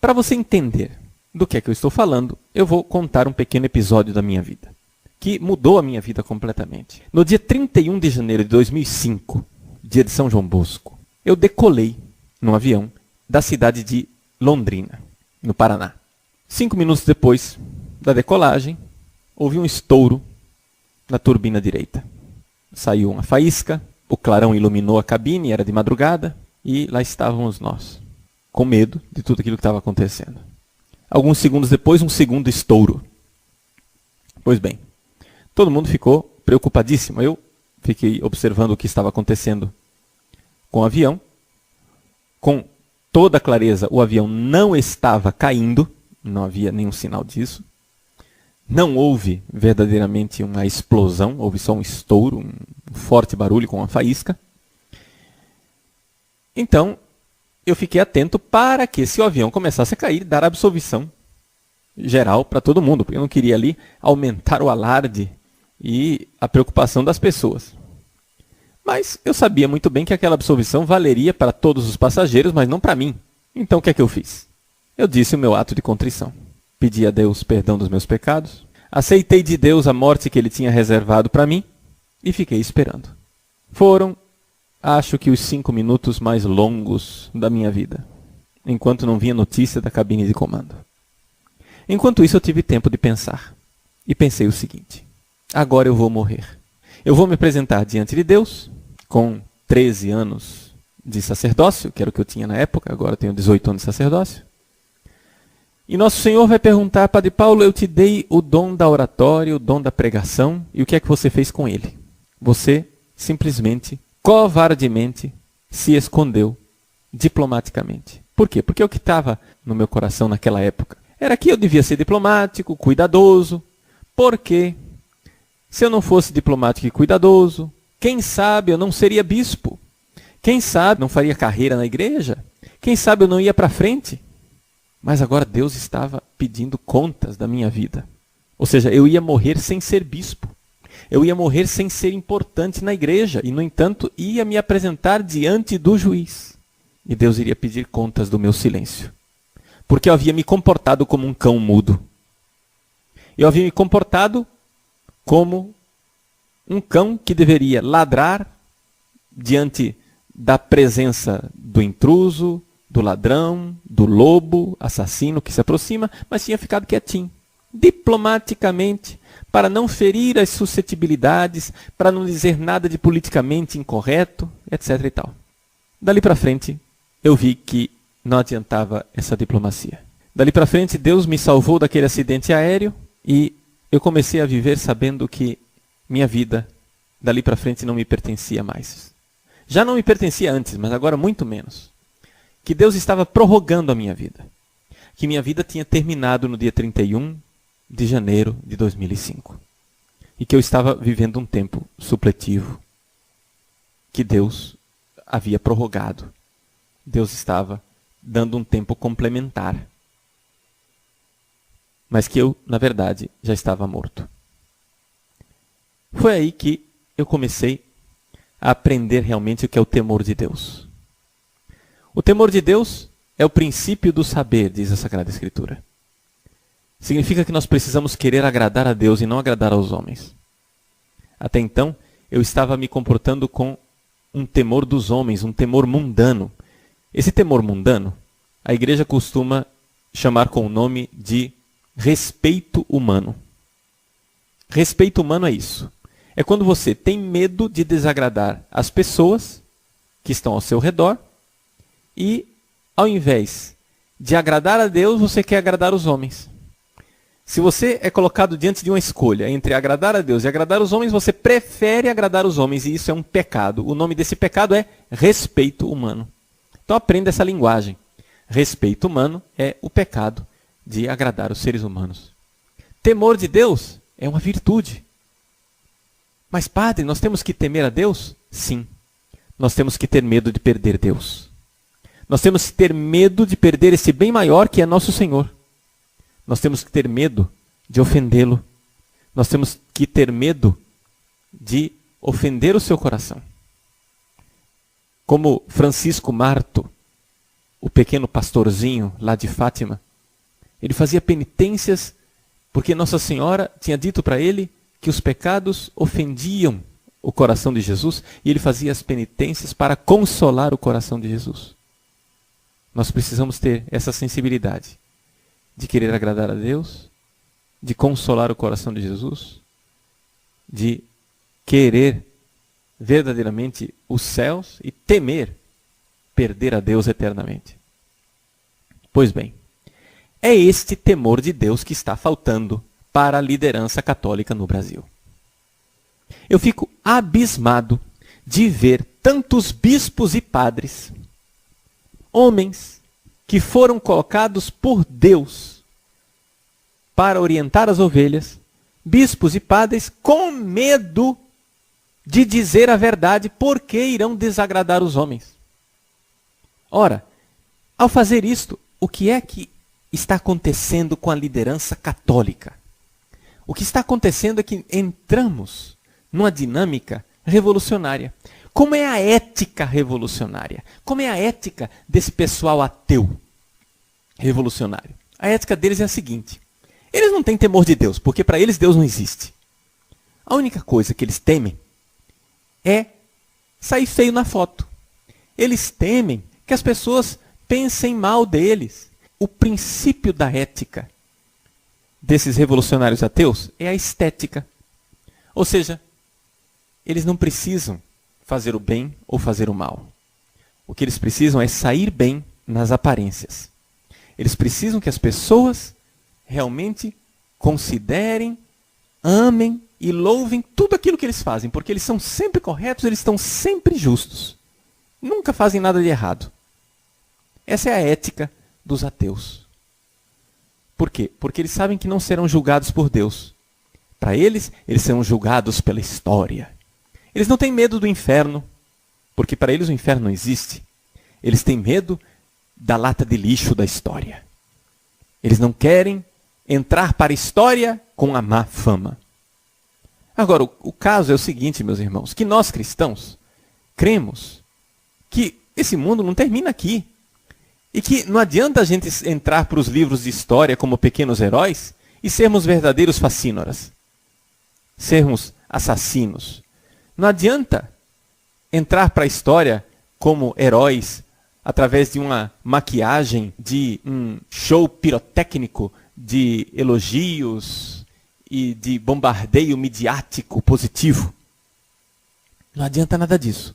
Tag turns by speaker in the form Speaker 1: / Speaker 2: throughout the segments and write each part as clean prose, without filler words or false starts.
Speaker 1: Para você entender do que é que eu estou falando, eu vou contar um pequeno episódio da minha vida, que mudou a minha vida completamente. No dia 31 de janeiro de 2005, dia de São João Bosco, eu decolei num avião da cidade de Londrina, no Paraná. 5 minutos depois da decolagem, houve um estouro na turbina direita. Saiu uma faísca, o clarão iluminou a cabine, era de madrugada, e lá estávamos nós, com medo de tudo aquilo que estava acontecendo. Alguns segundos depois, um segundo estouro. Pois bem, todo mundo ficou preocupadíssimo. Eu fiquei observando o que estava acontecendo com o avião. Com toda clareza, o avião não estava caindo, não havia nenhum sinal disso. Não houve verdadeiramente uma explosão, houve só um estouro, um forte barulho com uma faísca. Então, eu fiquei atento para que, se o avião começasse a cair, dar absolvição geral para todo mundo, porque eu não queria ali aumentar o alarde e a preocupação das pessoas. Mas eu sabia muito bem que aquela absolvição valeria para todos os passageiros, mas não para mim. Então o que é que eu fiz? Eu disse o meu ato de contrição. Pedi a Deus perdão dos meus pecados, aceitei de Deus a morte que Ele tinha reservado para mim e fiquei esperando. Foram, acho que, os 5 minutos mais longos da minha vida, enquanto não vinha notícia da cabine de comando. Enquanto isso, eu tive tempo de pensar. E pensei o seguinte: agora eu vou morrer. Eu vou me apresentar diante de Deus, com 13 anos de sacerdócio, que era o que eu tinha na época, agora eu tenho 18 anos de sacerdócio. E nosso Senhor vai perguntar: Padre Paulo, eu te dei o dom da oratória, o dom da pregação, e o que é que você fez com ele? Você simplesmente, covardemente, se escondeu diplomaticamente. Por quê? Porque o que estava no meu coração naquela época era que eu devia ser diplomático, cuidadoso, porque se eu não fosse diplomático e cuidadoso, quem sabe eu não seria bispo? Quem sabe não faria carreira na igreja? Quem sabe eu não ia para frente? Mas agora Deus estava pedindo contas da minha vida. Ou seja, eu ia morrer sem ser bispo. Eu ia morrer sem ser importante na igreja. E, no entanto, ia me apresentar diante do juiz. E Deus iria pedir contas do meu silêncio. Porque eu havia me comportado como um cão mudo. Eu havia me comportado como um cão que deveria ladrar diante da presença do intruso, do ladrão, do lobo, assassino que se aproxima, mas tinha ficado quietinho, diplomaticamente, para não ferir as suscetibilidades, para não dizer nada de politicamente incorreto, etc. e tal. Dali para frente, eu vi que não adiantava essa diplomacia. Dali para frente, Deus me salvou daquele acidente aéreo e eu comecei a viver sabendo que minha vida, dali para frente, não me pertencia mais. Já não me pertencia antes, mas agora muito menos. Que Deus estava prorrogando a minha vida. Que minha vida tinha terminado no dia 31 de janeiro de 2005. E que eu estava vivendo um tempo supletivo que Deus havia prorrogado. Deus estava dando um tempo complementar. Mas que eu, na verdade, já estava morto. Foi aí que eu comecei a aprender realmente o que é o temor de Deus. O temor de Deus é o princípio do saber, diz a Sagrada Escritura. Significa que nós precisamos querer agradar a Deus e não agradar aos homens. Até então, eu estava me comportando com um temor dos homens, um temor mundano. Esse temor mundano, a igreja costuma chamar com o nome de respeito humano. Respeito humano é isso. É quando você tem medo de desagradar as pessoas que estão ao seu redor e, ao invés de agradar a Deus, você quer agradar os homens. Se você é colocado diante de uma escolha entre agradar a Deus e agradar os homens, você prefere agradar os homens, e isso é um pecado. O nome desse pecado é respeito humano. Então aprenda essa linguagem. Respeito humano é o pecado de agradar os seres humanos. Temor de Deus é uma virtude. Mas, padre, nós temos que temer a Deus? Sim. Nós temos que ter medo de perder Deus. Nós temos que ter medo de perder esse bem maior que é nosso Senhor. Nós temos que ter medo de ofendê-lo. Nós temos que ter medo de ofender o seu coração. Como Francisco Marto, o pequeno pastorzinho lá de Fátima, ele fazia penitências porque Nossa Senhora tinha dito para ele que os pecados ofendiam o coração de Jesus, e ele fazia as penitências para consolar o coração de Jesus. Nós precisamos ter essa sensibilidade de querer agradar a Deus, de consolar o coração de Jesus, de querer verdadeiramente os céus e temer perder a Deus eternamente. Pois bem, é este temor de Deus que está faltando para a liderança católica no Brasil. Eu fico abismado de ver tantos bispos e padres, homens que foram colocados por Deus para orientar as ovelhas, bispos e padres com medo de dizer a verdade porque irão desagradar os homens. Ora, ao fazer isto, o que é que está acontecendo com a liderança católica? O que está acontecendo é que entramos numa dinâmica revolucionária. Como é a ética revolucionária? Como é a ética desse pessoal ateu revolucionário? A ética deles é a seguinte: eles não têm temor de Deus, porque para eles Deus não existe. A única coisa que eles temem é sair feio na foto. Eles temem que as pessoas pensem mal deles. O princípio da ética desses revolucionários ateus é a estética. Ou seja, eles não precisam fazer o bem ou fazer o mal. O que eles precisam é sair bem nas aparências. Eles precisam que as pessoas realmente considerem, amem e louvem tudo aquilo que eles fazem, porque eles são sempre corretos, eles estão sempre justos. Nunca fazem nada de errado. Essa é a ética dos ateus. Por quê? Porque eles sabem que não serão julgados por Deus. Para eles, eles serão julgados pela história. Eles não têm medo do inferno, porque para eles o inferno não existe. Eles têm medo da lata de lixo da história. Eles não querem entrar para a história com a má fama. Agora, o caso é o seguinte, meus irmãos, que nós cristãos cremos que esse mundo não termina aqui. E que não adianta a gente entrar para os livros de história como pequenos heróis e sermos verdadeiros facínoras. Sermos assassinos. Não adianta entrar para a história como heróis através de uma maquiagem, de um show pirotécnico, de elogios e de bombardeio midiático positivo. Não adianta nada disso.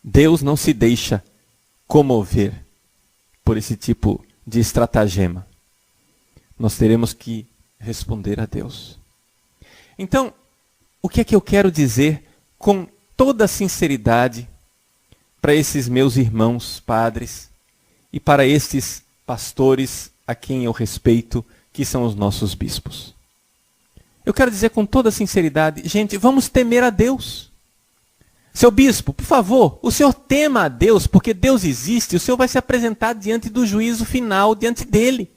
Speaker 1: Deus não se deixa comover por esse tipo de estratagema. Nós teremos que responder a Deus. Então, o que é que eu quero dizer com toda sinceridade para esses meus irmãos padres e para estes pastores a quem eu respeito, que são os nossos bispos? Eu quero dizer com toda sinceridade, gente, vamos temer a Deus. Seu bispo, por favor, o senhor tema a Deus, porque Deus existe, o senhor vai se apresentar diante do juízo final, diante dele.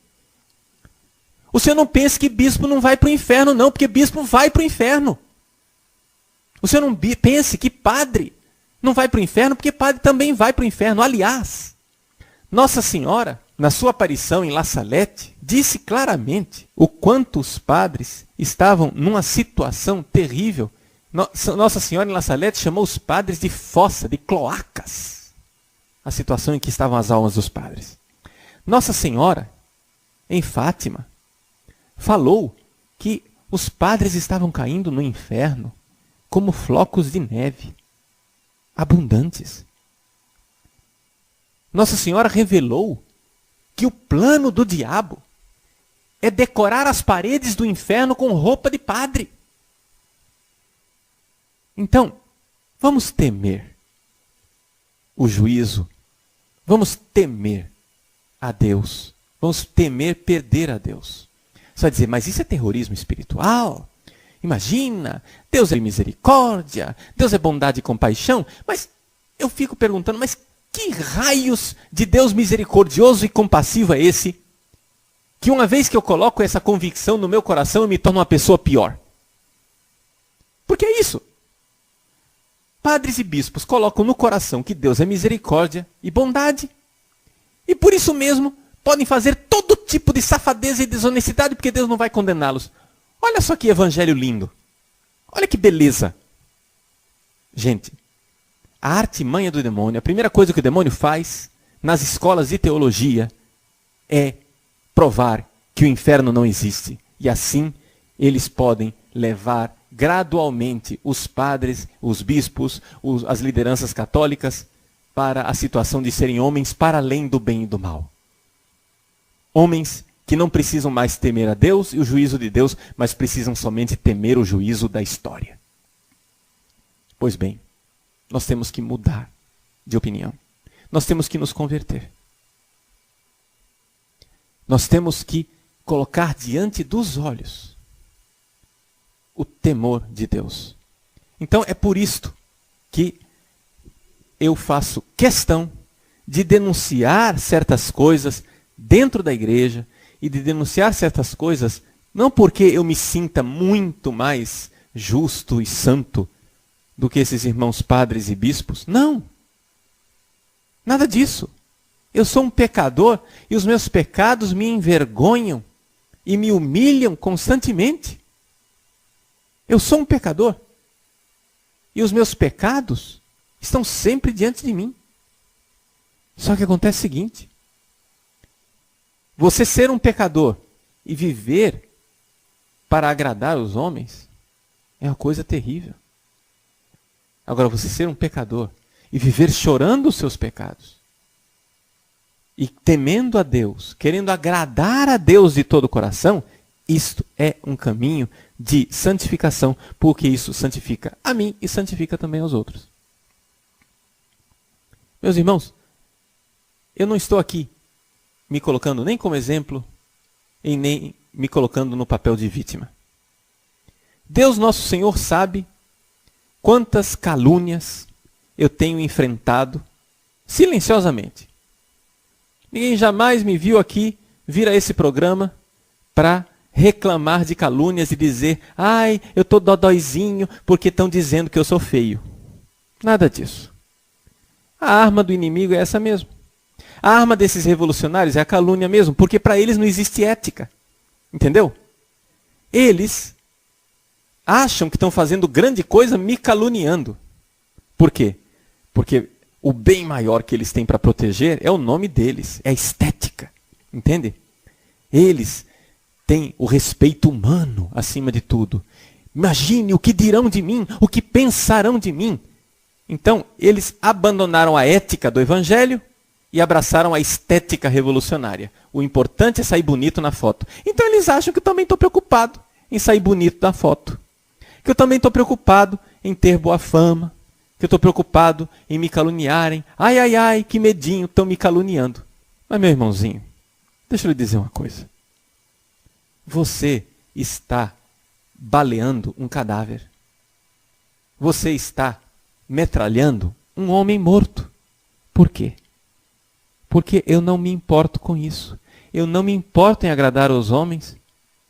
Speaker 1: O senhor não pense que bispo não vai para o inferno, não, porque bispo vai para o inferno. O senhor não pense que padre não vai para o inferno, porque padre também vai para o inferno. Aliás, Nossa Senhora, na sua aparição em La Salette, disse claramente o quanto os padres estavam numa situação terrível. Nossa Senhora em La Salette chamou os padres de fossa, de cloacas. A situação em que estavam as almas dos padres. Nossa Senhora, em Fátima, falou que os padres estavam caindo no inferno como flocos de neve, abundantes. Nossa Senhora revelou que o plano do diabo é decorar as paredes do inferno com roupa de padre. Então, vamos temer o juízo, vamos temer a Deus, vamos temer perder a Deus. Você vai dizer, mas isso é terrorismo espiritual? Imagina, Deus é misericórdia, Deus é bondade e compaixão. Mas eu fico perguntando, mas que raios de Deus misericordioso e compassivo é esse? Que uma vez que eu coloco essa convicção no meu coração, eu me torno uma pessoa pior. Porque é isso. Padres e bispos colocam no coração que Deus é misericórdia e bondade. E por isso mesmo, podem fazer todo tipo de safadeza e desonestidade, porque Deus não vai condená-los. Olha só que evangelho lindo. Olha que beleza. Gente, a artimanha do demônio, a primeira coisa que o demônio faz nas escolas de teologia é provar que o inferno não existe. E assim, eles podem levar gradualmente os padres, os bispos, as lideranças católicas para a situação de serem homens para além do bem e do mal. Homens que não precisam mais temer a Deus e o juízo de Deus, mas precisam somente temer o juízo da história. Pois bem, nós temos que mudar de opinião. Nós temos que nos converter. Nós temos que colocar diante dos olhos o temor de Deus. Então é por isto que eu faço questão de denunciar certas coisas dentro da igreja e de denunciar certas coisas não porque eu me sinta muito mais justo e santo do que esses irmãos padres e bispos. Não. Nada disso. Eu sou um pecador e os meus pecados me envergonham e me humilham constantemente. Eu sou um pecador. E os meus pecados estão sempre diante de mim. Só que acontece o seguinte. Você ser um pecador e viver para agradar os homens é uma coisa terrível. Agora, você ser um pecador e viver chorando os seus pecados e temendo a Deus, querendo agradar a Deus de todo o coração, isto é um caminho de santificação, porque isso santifica a mim e santifica também aos outros. Meus irmãos, eu não estou aqui me colocando nem como exemplo e nem me colocando no papel de vítima. Deus nosso Senhor sabe quantas calúnias eu tenho enfrentado silenciosamente. Ninguém jamais me viu aqui vir a esse programa para reclamar de calúnias e dizer: ai, eu estou dodóizinho porque estão dizendo que eu sou feio. Nada disso. A arma do inimigo é essa mesmo. A arma desses revolucionários é a calúnia mesmo, porque para eles não existe ética. Entendeu? Eles acham que estão fazendo grande coisa me caluniando. Por quê? Porque o bem maior que eles têm para proteger é o nome deles, é a estética. Entende? Eles têm o respeito humano acima de tudo. Imagine o que dirão de mim, o que pensarão de mim. Então, eles abandonaram a ética do evangelho e abraçaram a estética revolucionária. O importante é sair bonito na foto. Então eles acham que eu também estou preocupado em sair bonito na foto. Que eu também estou preocupado em ter boa fama. Que eu estou preocupado em me caluniarem. Ai, ai, ai, que medinho, estão me caluniando. Mas, meu irmãozinho, deixa eu lhe dizer uma coisa. Você está baleando um cadáver. Você está metralhando um homem morto. Por quê? Porque eu não me importo com isso. Eu não me importo em agradar aos homens,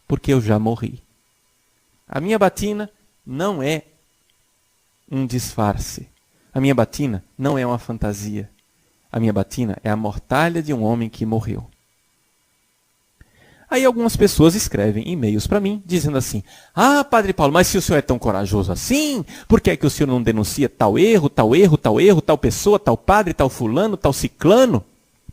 Speaker 1: porque eu já morri. A minha batina não é um disfarce. A minha batina não é uma fantasia. A minha batina é a mortalha de um homem que morreu. Aí algumas pessoas escrevem e-mails para mim, dizendo assim: ah, Padre Paulo, mas se o senhor é tão corajoso assim, por que é que o senhor não denuncia tal erro, tal erro, tal erro, tal pessoa, tal padre, tal fulano, tal ciclano?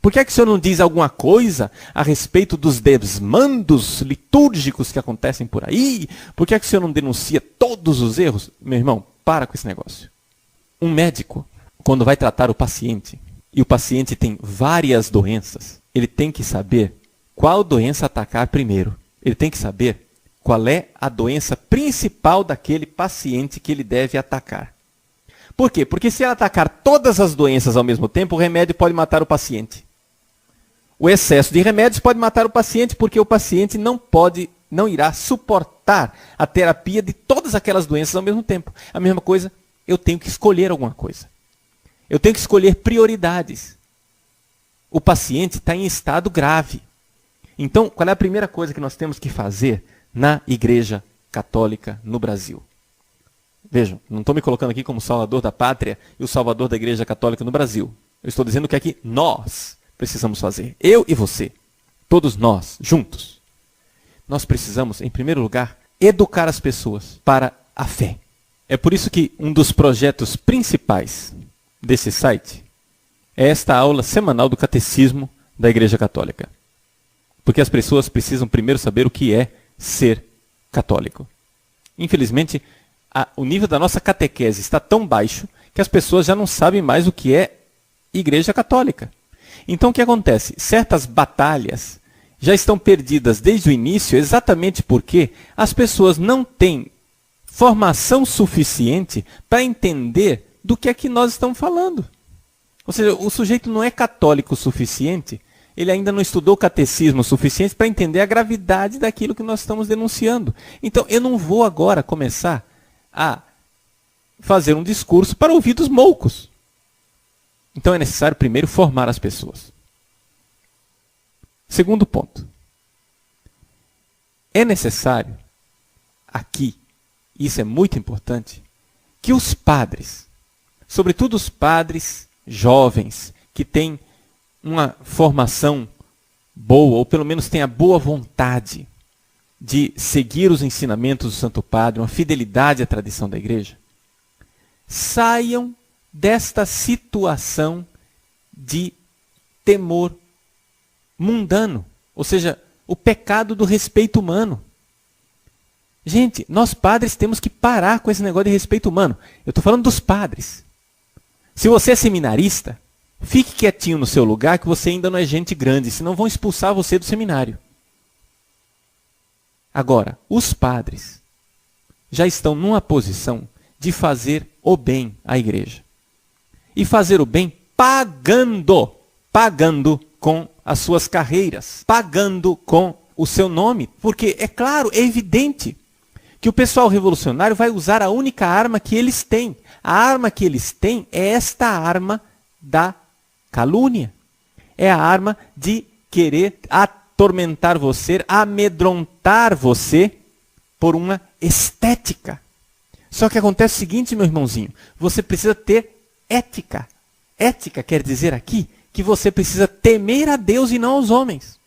Speaker 1: Por que é que o senhor não diz alguma coisa a respeito dos desmandos litúrgicos que acontecem por aí? Por que é que o senhor não denuncia todos os erros? Meu irmão, para com esse negócio. Um médico, quando vai tratar o paciente, e o paciente tem várias doenças, ele tem que saber qual doença atacar primeiro. Ele tem que saber qual é a doença principal daquele paciente que ele deve atacar. Por quê? Porque se ele atacar todas as doenças ao mesmo tempo, o remédio pode matar o paciente. O excesso de remédios pode matar o paciente, porque o paciente não irá suportar a terapia de todas aquelas doenças ao mesmo tempo. A mesma coisa, eu tenho que escolher alguma coisa. Eu tenho que escolher prioridades. O paciente está em estado grave. Então, qual é a primeira coisa que nós temos que fazer na Igreja Católica no Brasil? Vejam, não estou me colocando aqui como salvador da pátria e o salvador da Igreja Católica no Brasil. Eu estou dizendo que aqui nós precisamos fazer. Eu e você. Todos nós, juntos. Nós precisamos, em primeiro lugar, educar as pessoas para a fé. É por isso que um dos projetos principais desse site é esta aula semanal do Catecismo da Igreja Católica. Porque as pessoas precisam primeiro saber o que é ser católico. Infelizmente, o nível da nossa catequese está tão baixo que as pessoas já não sabem mais o que é Igreja Católica. Então o que acontece? Certas batalhas já estão perdidas desde o início exatamente porque as pessoas não têm formação suficiente para entender do que é que nós estamos falando. Ou seja, o sujeito não é católico o suficiente, ele ainda não estudou o catecismo o suficiente para entender a gravidade daquilo que nós estamos denunciando. Então, eu não vou agora começar a fazer um discurso para ouvidos moucos. Então, é necessário primeiro formar as pessoas. Segundo ponto. É necessário, aqui, isso é muito importante, que os padres, sobretudo os padres jovens, que têm uma formação boa, ou pelo menos têm a boa vontade de seguir os ensinamentos do Santo Padre, uma fidelidade à tradição da igreja, saiam desta situação de temor mundano, ou seja, o pecado do respeito humano. Gente, nós padres temos que parar com esse negócio de respeito humano. Eu estou falando dos padres. Se você é seminarista, fique quietinho no seu lugar que você ainda não é gente grande, senão vão expulsar você do seminário. Agora, os padres já estão numa posição de fazer o bem à igreja. E fazer o bem pagando com as suas carreiras, pagando com o seu nome. Porque, é claro, é evidente que o pessoal revolucionário vai usar a única arma que eles têm. A arma que eles têm é esta arma da calúnia. É a arma de querer atormentar você, amedrontar você por uma estética. Só que acontece o seguinte, meu irmãozinho, você precisa ter ética. Ética quer dizer aqui que você precisa temer a Deus e não aos homens.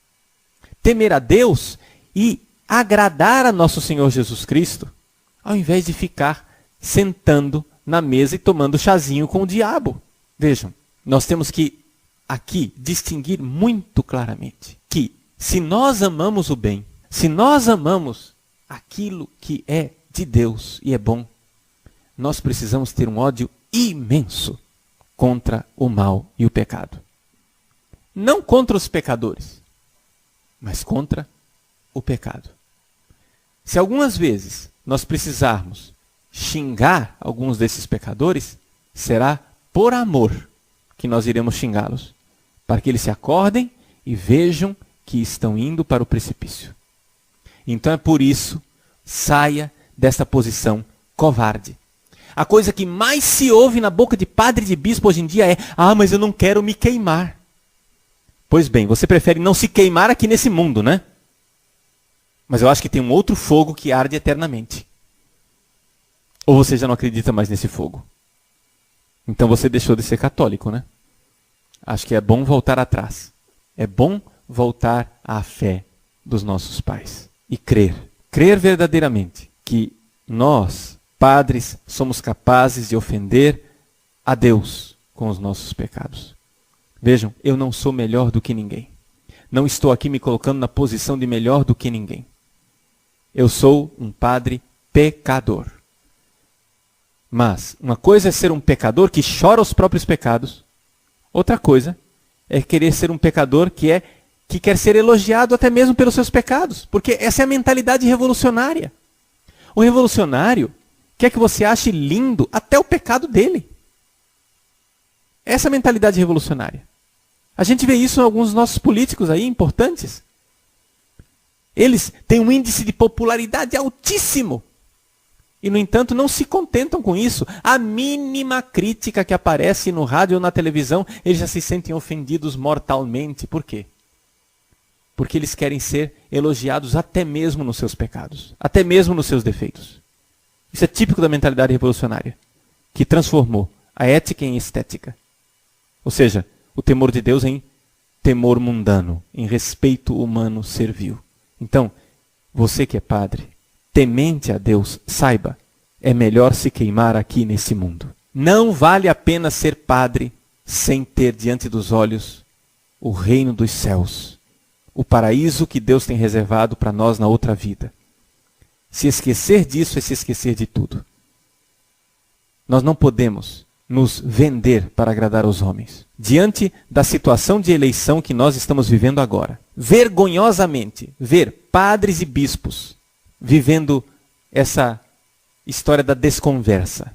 Speaker 1: Temer a Deus e agradar a nosso Senhor Jesus Cristo, ao invés de ficar sentando na mesa e tomando chazinho com o diabo. Vejam, nós temos que aqui distinguir muito claramente que se nós amamos o bem, se nós amamos aquilo que é de Deus e é bom, nós precisamos ter um ódio imenso contra o mal e o pecado. Não contra os pecadores, mas contra o pecado. Se algumas vezes nós precisarmos xingar alguns desses pecadores, será por amor que nós iremos xingá-los, para que eles se acordem e vejam que estão indo para o precipício. Então é por isso, saia dessa posição covarde. A coisa que mais se ouve na boca de padre e de bispo hoje em dia é: ah, mas eu não quero me queimar. Pois bem, você prefere não se queimar aqui nesse mundo, né? Mas eu acho que tem um outro fogo que arde eternamente. Ou você já não acredita mais nesse fogo? Então você deixou de ser católico, né? Acho que é bom voltar atrás. É bom voltar à fé dos nossos pais. E crer. Crer verdadeiramente que nós, padres, somos capazes de ofender a Deus com os nossos pecados. Vejam, eu não sou melhor do que ninguém. Não estou aqui me colocando na posição de melhor do que ninguém. Eu sou um padre pecador. Mas uma coisa é ser um pecador que chora os próprios pecados. Outra coisa é querer ser um pecador que quer ser elogiado até mesmo pelos seus pecados. Porque essa é a mentalidade revolucionária. O revolucionário quer que você ache lindo até o pecado dele. Essa é a mentalidade revolucionária. A gente vê isso em alguns dos nossos políticos aí, importantes. Eles têm um índice de popularidade altíssimo. E, no entanto, não se contentam com isso. A mínima crítica que aparece no rádio ou na televisão, eles já se sentem ofendidos mortalmente. Por quê? Porque eles querem ser elogiados até mesmo nos seus pecados. Até mesmo nos seus defeitos. Isso é típico da mentalidade revolucionária, que transformou a ética em estética. Ou seja, o temor de Deus em temor mundano, em respeito humano servil. Então, você que é padre, temente a Deus, saiba, é melhor se queimar aqui nesse mundo. Não vale a pena ser padre sem ter diante dos olhos o reino dos céus, o paraíso que Deus tem reservado para nós na outra vida. Se esquecer disso é se esquecer de tudo. Nós não podemos nos vender para agradar aos homens. Diante da situação de eleição que nós estamos vivendo agora, vergonhosamente, ver padres e bispos vivendo essa história da desconversa.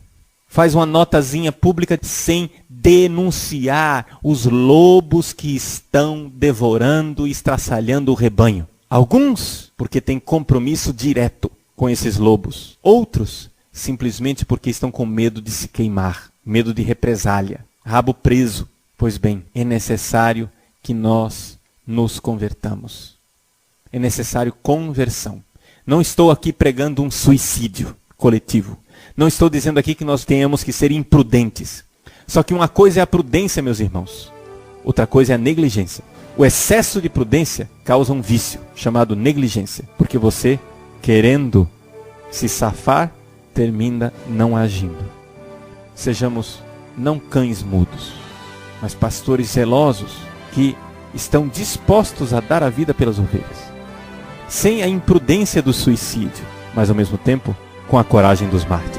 Speaker 1: Faz uma notazinha pública sem denunciar os lobos que estão devorando e estraçalhando o rebanho. Alguns porque têm compromisso direto com esses lobos. Outros simplesmente porque estão com medo de se queimar, medo de represália, rabo preso. Pois bem, é necessário que nós nos convertamos. É necessário conversão. Não estou aqui pregando um suicídio coletivo. Não estou dizendo aqui que nós tenhamos que ser imprudentes. Só que uma coisa é a prudência, meus irmãos. Outra coisa é a negligência. O excesso de prudência causa um vício chamado negligência. Porque você, querendo se safar, termina não agindo. Sejamos não cães mudos, mas pastores zelosos que estão dispostos a dar a vida pelas ovelhas. Sem a imprudência do suicídio, mas ao mesmo tempo com a coragem dos mártires.